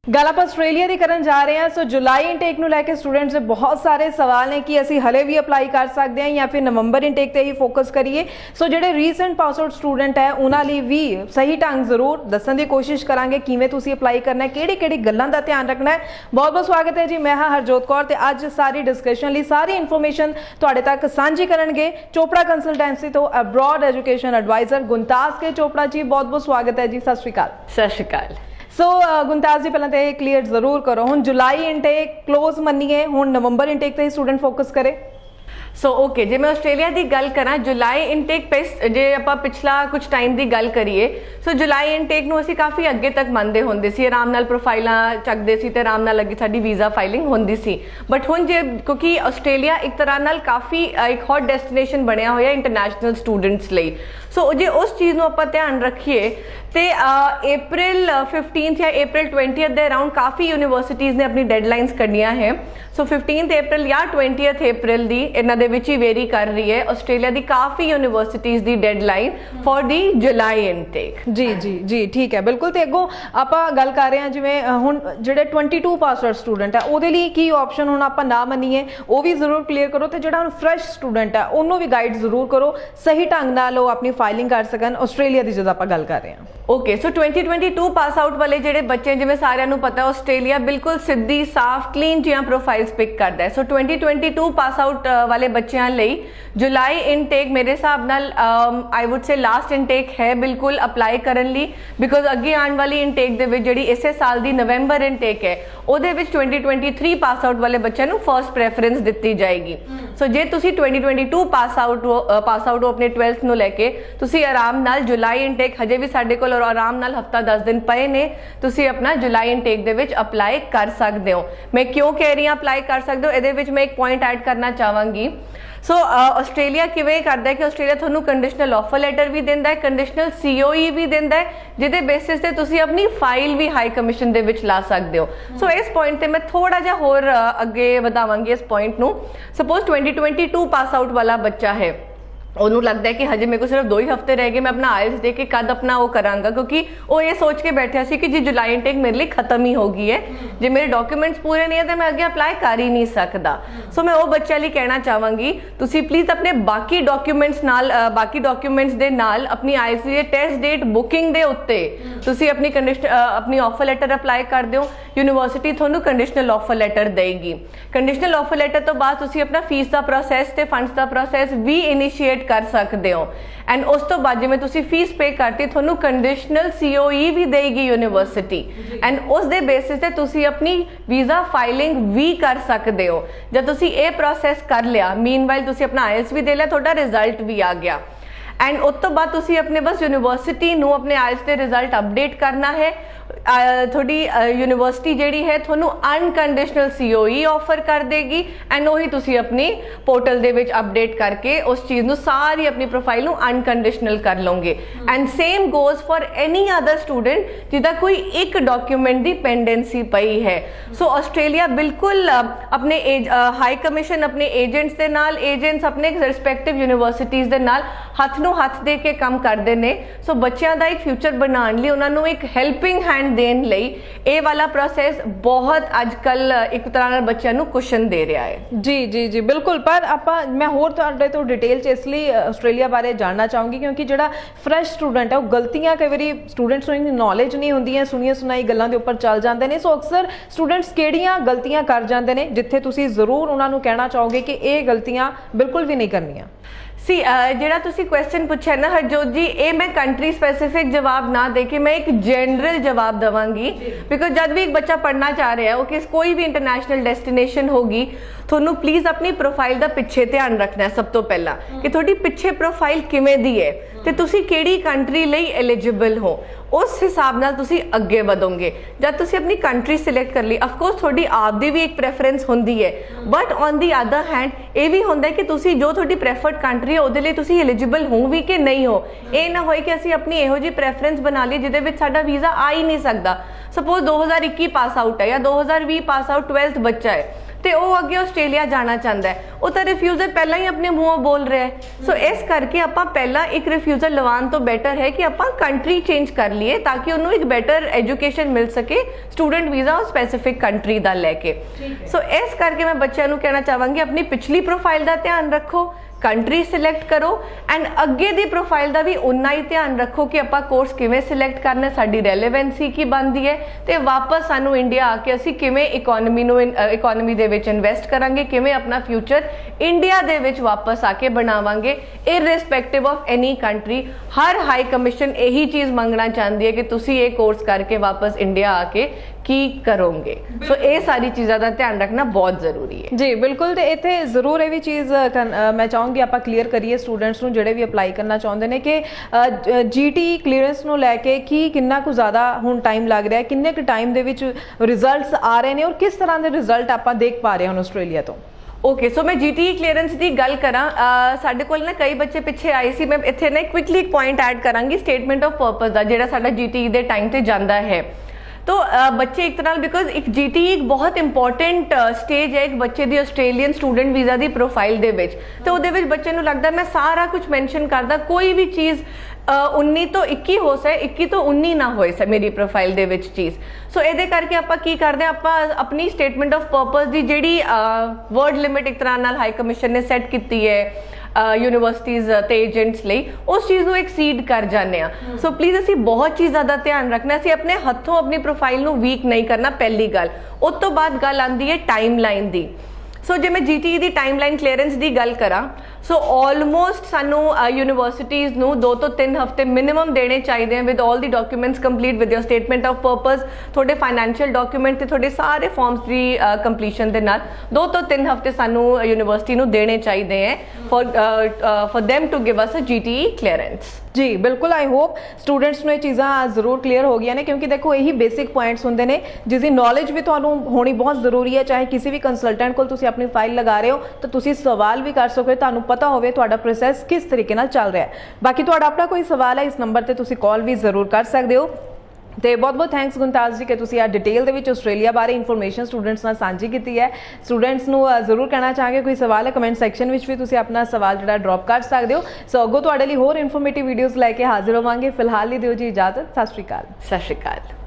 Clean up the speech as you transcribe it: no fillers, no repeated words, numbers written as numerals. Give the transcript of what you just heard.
गल आप आस्ट्रेलिया की करन जा रहे हैं। सो जुलाई इनटेक ਨੂੰ ਲੈ ਕੇ स्टूडेंट्स ਦੇ बहुत सारे सवाल ने कि ਅਸੀਂ ਹਲੇ ਵੀ ਅਪਲਾਈ ਕਰ ਸਕਦੇ ਹਾਂ ਜਾਂ ਫਿਰ ਨਵੰਬਰ ਇਨਟੇਕ ਤੇ ਹੀ ਫੋਕਸ ਕਰੀਏ। ਸੋ ਜਿਹੜੇ ਰੀਸੈਂਟ ਪਾਸ ਆਊਟ ਸਟੂਡੈਂਟ ਹੈ ਉਹਨਾਂ ਲਈ ਵੀ ਸਹੀ ਢੰਗ ਜ਼ਰੂਰ ਦੱਸਣ ਦੀ ਕੋਸ਼ਿਸ਼ ਕਰਾਂਗੇ ਕਿਵੇਂ ਤੁਸੀਂ ਅਪਲਾਈ ਕਰਨਾ ਹੈ, ਕਿਹੜੀ ਕਿਹੜੀ ਗੱਲਾਂ ਦਾ ਧਿਆਨ ਰੱਖਣਾ ਹੈ। ਬਹੁਤ ਬਹੁਤ ਸਵਾਗਤ ਹੈ ਜੀ, ਮੈਂ ਹਾਂ ਹਰਜੋਤ ਕੌਰ ਤੇ ਅੱਜ ਸਾਰੀ ਡਿਸਕਸ਼ਨ ਲਈ ਸਾਰੀ ਇਨਫੋਰਮੇਸ਼ਨ ਤੁਹਾਡੇ ਤੱਕ ਸਾਂਝੀ ਕਰਨਗੇ ਚੋਪੜਾ ਕੰਸਲਟੈਂਸੀ ਤੋਂ ਅਬਰੋਡ ਐਜੂਕੇਸ਼ਨ ਐਡਵਾਈਜ਼ਰ ਗੁੰਤਾਸ ਕੇ ਚੋਪੜਾ ਜੀ। बहुत बहुत स्वागत है जी, सत श्री अकाल। सत श्री अकाल। सो गुंताज जी पहले तो ये क्लीयर जरूर करो, हुण जुलाई इनटेक क्लोज मनीए, हुण नवंबर इनटेक ते स्टूडेंट फोकस करे। सो ओके जे मैं आस्ट्रेलिया की गल करा जुलाई इनटेक जे आप पिछला कुछ टाइम की गल करिए सो जुलाई इनटेक नूं असीं काफ़ी अगे तक मनते होंदे सी, आराम नाल प्रोफाइलां चकदे सी ते आराम नाल अगे साडी वीज़ा फाइलिंग होंदी सी। बट हुण जे क्योंकि आस्ट्रेलिया एक तरह नाल काफ़ी एक हॉट डेस्टिनेशन बनया होया इंटरनैशनल स्टूडेंट्स लई, सो जे उस चीज़ नूं आपां ध्यान रखीए तो अप्रैल 15 या अप्रैल 20 के अराउंड काफ़ी यूनिवर्सिटीज़ ने अपनी डेडलाइंस कढ़ियां है। सो 15 अप्रैल या 20 अप्रैल की इन्हां दे विच ही वेरी कर रही है आस्ट्रेलिया की काफ़ी यूनिवर्सिटीज़ की deadline for the July intake. जी जी जी ठीक है, बिल्कुल। तो अगों आपां गल कर रहे हैं जिवें हुण जिहड़े 22 पास आउट स्टूडेंट है उहदे लई की ऑप्शन हुण आपां ना मनीए वो भी जरूर क्लीयर करो, तो जिहड़ा हुण फ्रैश स्टूडेंट है उन्होंने भी गाइड जरूर करो, सही ढंग नाल वो अपनी फाइलिंग कर सकन आस्ट्रेलिया की जदों आपां गल कर रहे हैं। ओके सो 2022 पास आउट वाले ਜਿਹੜੇ ਬੱਚੇ ਜਿਵੇਂ ਸਾਰਿਆਂ ਨੂੰ ਪਤਾ ਆਸਟ੍ਰੇਲੀਆ ਬਿਲਕੁਲ ਸਿੱਧੀ ਸਾਫ਼ ਕਲੀਨ ਜਿਹੀਆਂ ਪ੍ਰੋਫਾਈਲਸ ਪਿਕ ਕਰਦਾ ਹੈ। ਸੋ 2022 ਪਾਸ ਆਊਟ ਵਾਲੇ ਬੱਚਿਆਂ ਲਈ ਜੁਲਾਈ ਇਨਟੇਕ ਮੇਰੇ ਹਿਸਾਬ ਨਾਲ ਆਈ ਵੁੱਡ ਸੇ ਲਾਸਟ ਇਨਟੇਕ ਹੈ ਬਿਲਕੁਲ ਅਪਲਾਈ ਕਰਨ ਲਈ, ਬਿਕੋਜ਼ ਅੱਗੇ ਆਉਣ ਵਾਲੀ ਇਨਟੇਕ ਦੇ ਵਿੱਚ ਜਿਹੜੀ ਇਸੇ ਸਾਲ ਦੀ ਨਵੰਬਰ ਇਨਟੇਕ ਹੈ ਉਹਦੇ ਵਿੱਚ 2023 ਪਾਸ ਆਊਟ ਵਾਲੇ ਬੱਚਿਆਂ ਨੂੰ ਫਰਸਟ ਪ੍ਰੈਫਰੈਂਸ ਦਿੱਤੀ ਜਾਏਗੀ। ਸੋ ਜੇ ਤੁਸੀਂ 2022 ਪਾਸ ਆਊਟ ਹੋ ਆਪਣੇ 12th ਨੂੰ ਲੈ ਕੇ ਤੁਸੀਂ ਆਰਾਮ ਨਾਲ ਜੁਲਾਈ ਇਨਟੇਕ ਹਜੇ ਵੀ ਸਾਡੇ ਕੋਲ आराम नाल हफ्ता 10 दिन पे ने तुसी अपना जुलाई इनटेक दे विच अप्लाई कर सकते हो। मैं क्यों कह रही हूँ अप्लाई कर सकते हो, इहदे विच मैं एक पॉइंट ऐड करना चाहांगी। सो आस्ट्रेलिया किवें करदा है कि आस्ट्रेलिया तुहानू कंडीशनल ऑफर लैटर भी दिंदा है, कंडीशनल COE भी दिंदा है, जिहदे बेसिस ते तुसी अपनी फाइल भी हाई कमीशन दे विच ला सकते हो। सो इस पॉइंट ते मैं थोड़ा जिहा होर अगे वधावांगी इस पॉइंट नू। सपोज 2022 पास आउट वाला बच्चा है, ਉਹਨੂੰ लगता है कि हजे मेरे को सिर्फ 2 ही हफ्ते रह गए, मैं अपना IELTS दे के कद अपना वो करांगा, क्योंकि वो ये सोच के बैठा सी कि जी जुलाई इनटेक मेरे लिए खत्म ही हो गई है, जे मेरे डॉक्यूमेंट्स पूरे नहीं है तो मैं अगे अप्लाई कर ही नहीं सकता। सो मैं वो बच्चे लिए कहना चाहांगी तुसी प्लीज़ अपने बाकी डॉक्यूमेंट्स दे नाल अपनी IELTS की टेस्ट डेट बुकिंग दे उत्ते तुसी अपनी अपनी ऑफर लैटर अप्लाई कर दिओ। यूनिवर्सिटी तुहानू कंडीशनल ऑफर लैटर देगी। कंडीशनल ऑफर लैटर तो बाद तुसी अपना फीस का प्रोसैस ते फंड्स का प्रोसैस भी इनिशिएट कर सकते हो। एंड उस तो बाद जिवें तुसी फीस पे करती तुहानू कंडीशनल COE भी देगी यूनिवर्सिटी, एंड उस दे बेसिस ते तुसी अपनी वीज़ा फाइलिंग भी कर सकते हो। जब तुसी ये प्रोसैस कर लिया मीनवाइल तुसी अपना IELTS भी दे लिया, तुहाडा रिजल्ट भी आ गया, एंड उस तो बाद तुसी अपने बस यूनिवर्सिटी नू अपने IELTS के रिजल्ट अपडेट करना है। थोड़ी यूनिवर्सिटी जिहड़ी है तुहानू अनकंडीशनल COE ऑफर कर देगी, एंड वही तुसी अपनी पोर्टल दे विच अपडेट करके उस चीज़ नू सारी अपनी प्रोफाइल नू अनकंडीशनल कर लोगे। And same goes for any other student जिदा कोई एक डॉक्यूमेंट की पेंडेंसी पई है। सो आस्ट्रेलिया बिल्कुल अपने हाई कमीशन अपने एजेंट्स दे नाल, एजेंट्स अपने रिस्पैक्टिव यूनिवर्सिटीज़ दे नाल हथ नू हथ दे के काम करते हैं। सो बच्चों का एक फ्यूचर बनाने लिए उन्होंने एक हैल्पिंग हैंड देन लई ये वाला प्रोसैस बहुत अजकल एक तरह नाल बच्चों नू कुशन दे रहा है। जी जी जी बिल्कुल। पर आपां मैं होर तुहाडे तो डिटेल च इसलिए आस्ट्रेलिया बारे जानना चाहूँगी क्योंकि जिहड़ा फ्रैश स्टूडेंट है वो गलतियां कई बारी स्टूडेंट्स नूं नॉलेज नहीं होंदी, सुनिया सुनाई गल्लां दे उपर चल जाते हैं। सो अक्सर स्टूडेंट्स किहड़ियां गलतियां कर जाते हैं जिथे तुसीं जरूर उन्हां नूं कहना चाहोगे कि ये गलतियां बिल्कुल भी नहीं करनियां। सी जिहड़ा तुसी क्वेश्चन पूछा है ना हरजोत जी, ये मैं कंट्री स्पेसिफिक जवाब ना दे के मैं एक जनरल जवाब देवांगी, बिकॉज जब भी एक बच्चा पढ़ना चाह रहा है ओके कोई भी इंटरनेशनल डेस्टिनेशन होगी थोनू प्लीज़ अपनी प्रोफाइल का पिछे ध्यान रखना है। सब तो पहला कि थोड़ी पिछे प्रोफाइल किवें दी है ते तुसी केड़ी कंट्री लई एलिजिबल हो, उस हिसाब नाल तुसी अगे वधोगे। जब तुसी अपनी कंट्री सिलेक्ट कर ली ऑफकोर्स थोड़ी आपदी भी एक प्रेफरेंस होंदी है, but on the other hand ये भी होंदा है कि तुसी जो थोड़ी प्रेफर्ड कंट्री है उहदे लई तुसी एलिजिबल हो भी कि नहीं हो। ये ना होए कि असी अपनी इहो जी प्रेफरेंस बना ली जिहदे विच साडा वीज़ा आ ही नहीं सकता। सपोज 2021 पास आउट है या 2020 पास आउट 12th बच्चा है, ਤੇ ਉਹ ਅੱਗੇ ਆਸਟ੍ਰੇਲੀਆ ਜਾਣਾ ਚਾਹੁੰਦਾ ਹੈ, ਉਹ ਤਾਂ ਰਿਫਿਊਜ਼ਲ ਪਹਿਲਾਂ ਹੀ ਆਪਣੇ ਮੂੰਹੋਂ ਬੋਲ ਰਿਹਾ ਹੈ। ਸੋ ਇਸ ਕਰਕੇ ਆਪਾਂ ਪਹਿਲਾਂ ਇੱਕ ਰਿਫਿਊਜ਼ਲ ਲਵਾਉਣ ਤੋਂ ਬੈਟਰ ਹੈ ਕਿ ਆਪਾਂ ਕੰਟਰੀ ਚੇਂਜ ਕਰ ਲਈਏ ਤਾਂ ਕਿ ਉਹਨੂੰ ਇੱਕ ਬੈਟਰ ਐਜੂਕੇਸ਼ਨ ਮਿਲ ਸਕੇ ਸਟੂਡੈਂਟ ਵੀਜ਼ਾ ਸਪੈਸੀਫਿਕ ਕੰਟਰੀ ਦਾ ਲੈ ਕੇ। ਸੋ ਇਸ ਕਰਕੇ ਮੈਂ ਬੱਚਿਆਂ ਨੂੰ ਕਹਿਣਾ ਚਾਹਾਂਗੀ ਆਪਣੀ ਪਿਛਲੀ ਪ੍ਰੋਫਾਈਲ ਦਾ ਧਿਆਨ ਰੱਖੋ, ਕੰਟਰੀ ਸਿਲੈਕਟ ਕਰੋ ਐਂਡ ਅੱਗੇ ਦੀ ਪ੍ਰੋਫਾਈਲ ਦਾ ਵੀ ਉਨਾ ਹੀ ਧਿਆਨ ਰੱਖੋ ਕਿ ਆਪਾਂ ਕੋਰਸ ਕਿਵੇਂ ਸਿਲੈਕਟ ਕਰਨਾ, ਸਾਡੀ ਰੈਲੇਵੈਂਸੀ ਕੀ ਬਣਦੀ ਹੈ ਤੇ ਵਾਪਸ ਸਾਨੂੰ ਇੰਡੀਆ ਆ ਕੇ ਅਸੀਂ ਕਿਵੇਂ ਇਕਨੋਮੀ ਦੇ ਵਿੱਚ ਇਨਵੈਸਟ ਕਰਾਂਗੇ, ਕਿਵੇਂ ਆਪਣਾ ਫਿਊਚਰ ਇੰਡੀਆ ਦੇ ਵਿੱਚ ਵਾਪਸ ਆ ਕੇ ਬਣਾਵਾਂਗੇ ਇਰਰਿਸਪੈਕਟਿਵ ਆਫ ਐਨੀ ਕੰਟਰੀ। ਹਰ ਹਾਈ ਕਮਿਸ਼ਨ ਇਹੀ ਚੀਜ਼ ਮੰਗਣਾ ਚਾਹੁੰਦੀ ਹੈ ਕਿ ਤੁਸੀਂ ਇਹ ਕੋਰਸ ਕਰਕੇ ਵਾਪਸ ਇੰਡੀਆ ਆ ਕੇ ਕੀ ਕਰੋਗੇ। ਸੋ ਇਹ ਸਾਰੀ ਚੀਜ਼ਾਂ ਦਾ ਧਿਆਨ ਰੱਖਣਾ ਬਹੁਤ ਜ਼ਰੂਰੀ ਹੈ ਜੀ। ਬਿਲਕੁਲ, ਤੇ ਇੱਥੇ ਜ਼ਰੂਰ ਇਹ ਵੀ ਚੀਜ਼ ਮੈਂ ਚਾਹੂੰਗੀ ਆਪਾਂ ਕਲੀਅਰ ਕਰੀਏ ਸਟੂਡੈਂਟਸ ਨੂੰ ਜਿਹੜੇ ਵੀ ਅਪਲਾਈ ਕਰਨਾ ਚਾਹੁੰਦੇ ਨੇ ਕਿ GT ਕਲੀਅਰੈਂਸ ਨੂੰ ਲੈ ਕੇ ਕਿੰਨਾ ਕੁ ਜ਼ਿਆਦਾ ਹੁਣ ਟਾਈਮ ਲੱਗ ਰਿਹਾ ਹੈ, ਕਿੰਨੇ ਕੁ ਟਾਈਮ ਦੇ ਵਿੱਚ ਰਿਜ਼ਲਟਸ ਆ ਰਹੇ ਨੇ ਔਰ ਕਿਸ ਤਰ੍ਹਾਂ ਦੇ ਰਿਜ਼ਲਟ ਆਪਾਂ ਦੇਖ ਪਾ ਰਹੇ ਹਾਂ ਆਸਟ੍ਰੇਲੀਆ ਤੋਂ। ਓਕੇ, ਸੋ ਮੈਂ GT ਕਲੀਅਰੈਂਸ ਦੀ ਗੱਲ ਕਰਾਂ, ਸਾਡੇ ਕੋਲ ਨਾ ਕਈ ਬੱਚੇ ਪਿੱਛੇ ਆਏ ਸੀ। ਮੈਂ ਇੱਥੇ ਨਾ ਕੁਇਕਲੀ ਇੱਕ ਪੁਆਇੰਟ ਐਡ ਕਰਾਂਗੀ ਸਟੇਟਮੈਂਟ ਆਫ ਪਰਪਸ ਦਾ, ਜਿਹੜਾ ਸਾਡਾ GT ਦੇ ਟਾਈਮ ਤੇ ਜਾਂਦਾ ਹੈ। तो बच्चे एक तरह बिकॉज एक GT एक बहुत इंपॉर्टेंट स्टेज है एक बच्चे दी ऑस्ट्रेलियन स्टूडेंट वीज़ा दी प्रोफाइल दे विच, तो उहदे विच बच्चे नूं लगदा मैं सारा कुछ मैंशन करदा, कोई भी चीज़ 19 तो 21 हो सके, 21 तो 19 ना होए मेरी प्रोफाइल दे विच चीज़। सो इहदे करके आपां की करदे आं, आपां अपनी स्टेटमेंट ऑफ पर्पस दी जिहड़ी वर्ड लिमिट एक तरह नाल हाई कमिशन ने सैट कीती है यूनिवर्सिटीज़ ते एजेंट्स ਲਈ उस चीज़ ਨੂੰ एक्सीड कर जाने आ। सो प्लीज़ ਅਸੀਂ बहुत चीज़ ज़्यादा ध्यान रखना, ਅਸੀਂ अपने हथों अपनी प्रोफाइल ਨੂੰ ਵੀਕ नहीं करना, पहली गल। उस तो बाद गल आती है टाइमलाइन दी। सो जे मैं GT ਦੀ टाइमलाइन क्लीयरेंस ਦੀ ਗੱਲ ਕਰਾਂ, सो ऑलमोस्ट सानू यूनिवर्सिटीज़ ਨੂੰ 2 ਤੋਂ 3 ਹਫ਼ਤੇ मिनिमम देने चाहिए with all the documents complete with your statement of purpose, थोड़े फाइनैंशियल डॉक्यूमेंट ते थोड़े सारे फॉर्म्स की कंप्लीशन के नाल 2 ਤੋਂ 3 हफ़ते सानू यूनिवर्सिटी ਨੂੰ देने चाहिए हैं for them to give us a GT clearance. जी बिल्कुल, आई होप स्टूडेंट्स ਨੂੰ ਇਹ ਚੀਜ਼ਾਂ ਜ਼ਰੂਰ ਕਲੀਅਰ ਹੋ ਗਈਆਂ ਨੇ, ਕਿਉਂਕਿ ਦੇਖੋ ਇਹੀ ਬੇਸਿਕ ਪੁਆਇੰਟਸ ਹੁੰਦੇ ਨੇ ਜਿਸ ਦੀ ਨੌਲੇਜ ਵੀ ਤੁਹਾਨੂੰ ਹੋਣੀ ਬਹੁਤ ਜ਼ਰੂਰੀ ਹੈ। ਚਾਹੇ ਕਿਸੇ ਵੀ ਕੰਸਲਟੈਂਟ ਕੋਲ ਤੁਸੀਂ ਆਪਣੀ ਫਾਈਲ ਲਗਾ ਰਹੇ ਹੋ ਤਾਂ ਤੁਸੀਂ ਸਵਾਲ ਵੀ ਕਰ ਸਕੋ, ਤੁਹਾਨੂੰ ਪਤਾ ਹੋਵੇ ਤੁਹਾਡਾ ਪ੍ਰੋਸੈਸ ਕਿਸ ਤਰੀਕੇ ਨਾਲ ਚੱਲ ਰਿਹਾ ਹੈ। ਬਾਕੀ ਤੁਹਾਡਾ ਆਪਣਾ ਕੋਈ ਸਵਾਲ ਹੈ ਇਸ ਨੰਬਰ ਤੇ ਤੁਸੀਂ ਕਾਲ ਵੀ ਜ਼ਰੂਰ ਕਰ ਸਕਦੇ ਹੋ। ਤੇ ਬਹੁਤ ਥੈਂਕਸ ਗੁੰਤਾਜ ਜੀ ਕਿ ਤੁਸੀਂ ਆ ਡਿਟੇਲ ਦੇ ਵਿੱਚ ਆਸਟ੍ਰੇਲੀਆ ਬਾਰੇ ਇਨਫੋਰਮੇਸ਼ਨ ਸਟੂਡੈਂਟਸ ਨਾਲ ਸਾਂਝੀ ਕੀਤੀ ਹੈ। ਸਟੂਡੈਂਟਸ ਨੂੰ ਜ਼ਰੂਰ ਕਹਿਣਾ ਚਾਹਾਂਗੇ ਕੋਈ ਸਵਾਲ ਹੈ ਕਮੈਂਟ ਸੈਕਸ਼ਨ ਵਿੱਚ ਵੀ ਤੁਸੀਂ ਆਪਣਾ ਸਵਾਲ ਜਿਹੜਾ ਡ੍ਰੌਪ ਕਰ ਸਕਦੇ ਹੋ। ਸੋ ਅੱਗੋਂ ਤੁਹਾਡੇ ਲਈ ਹੋਰ ਇਨਫੋਰਮੇਟਿਵ ਵੀਡੀਓਜ਼ ਲੈ ਕੇ ਹਾਜ਼ਰ ਹੋਵਾਂਗੇ। ਫਿਲਹਾਲ ਲਈ ਦਿਓ ਜੀ ਇਜਾਜ਼ਤ। ਸਤਿ ਸ਼੍ਰੀ ਅਕਾਲ। ਸਤਿ ਸ਼੍ਰੀ ਅਕਾਲ।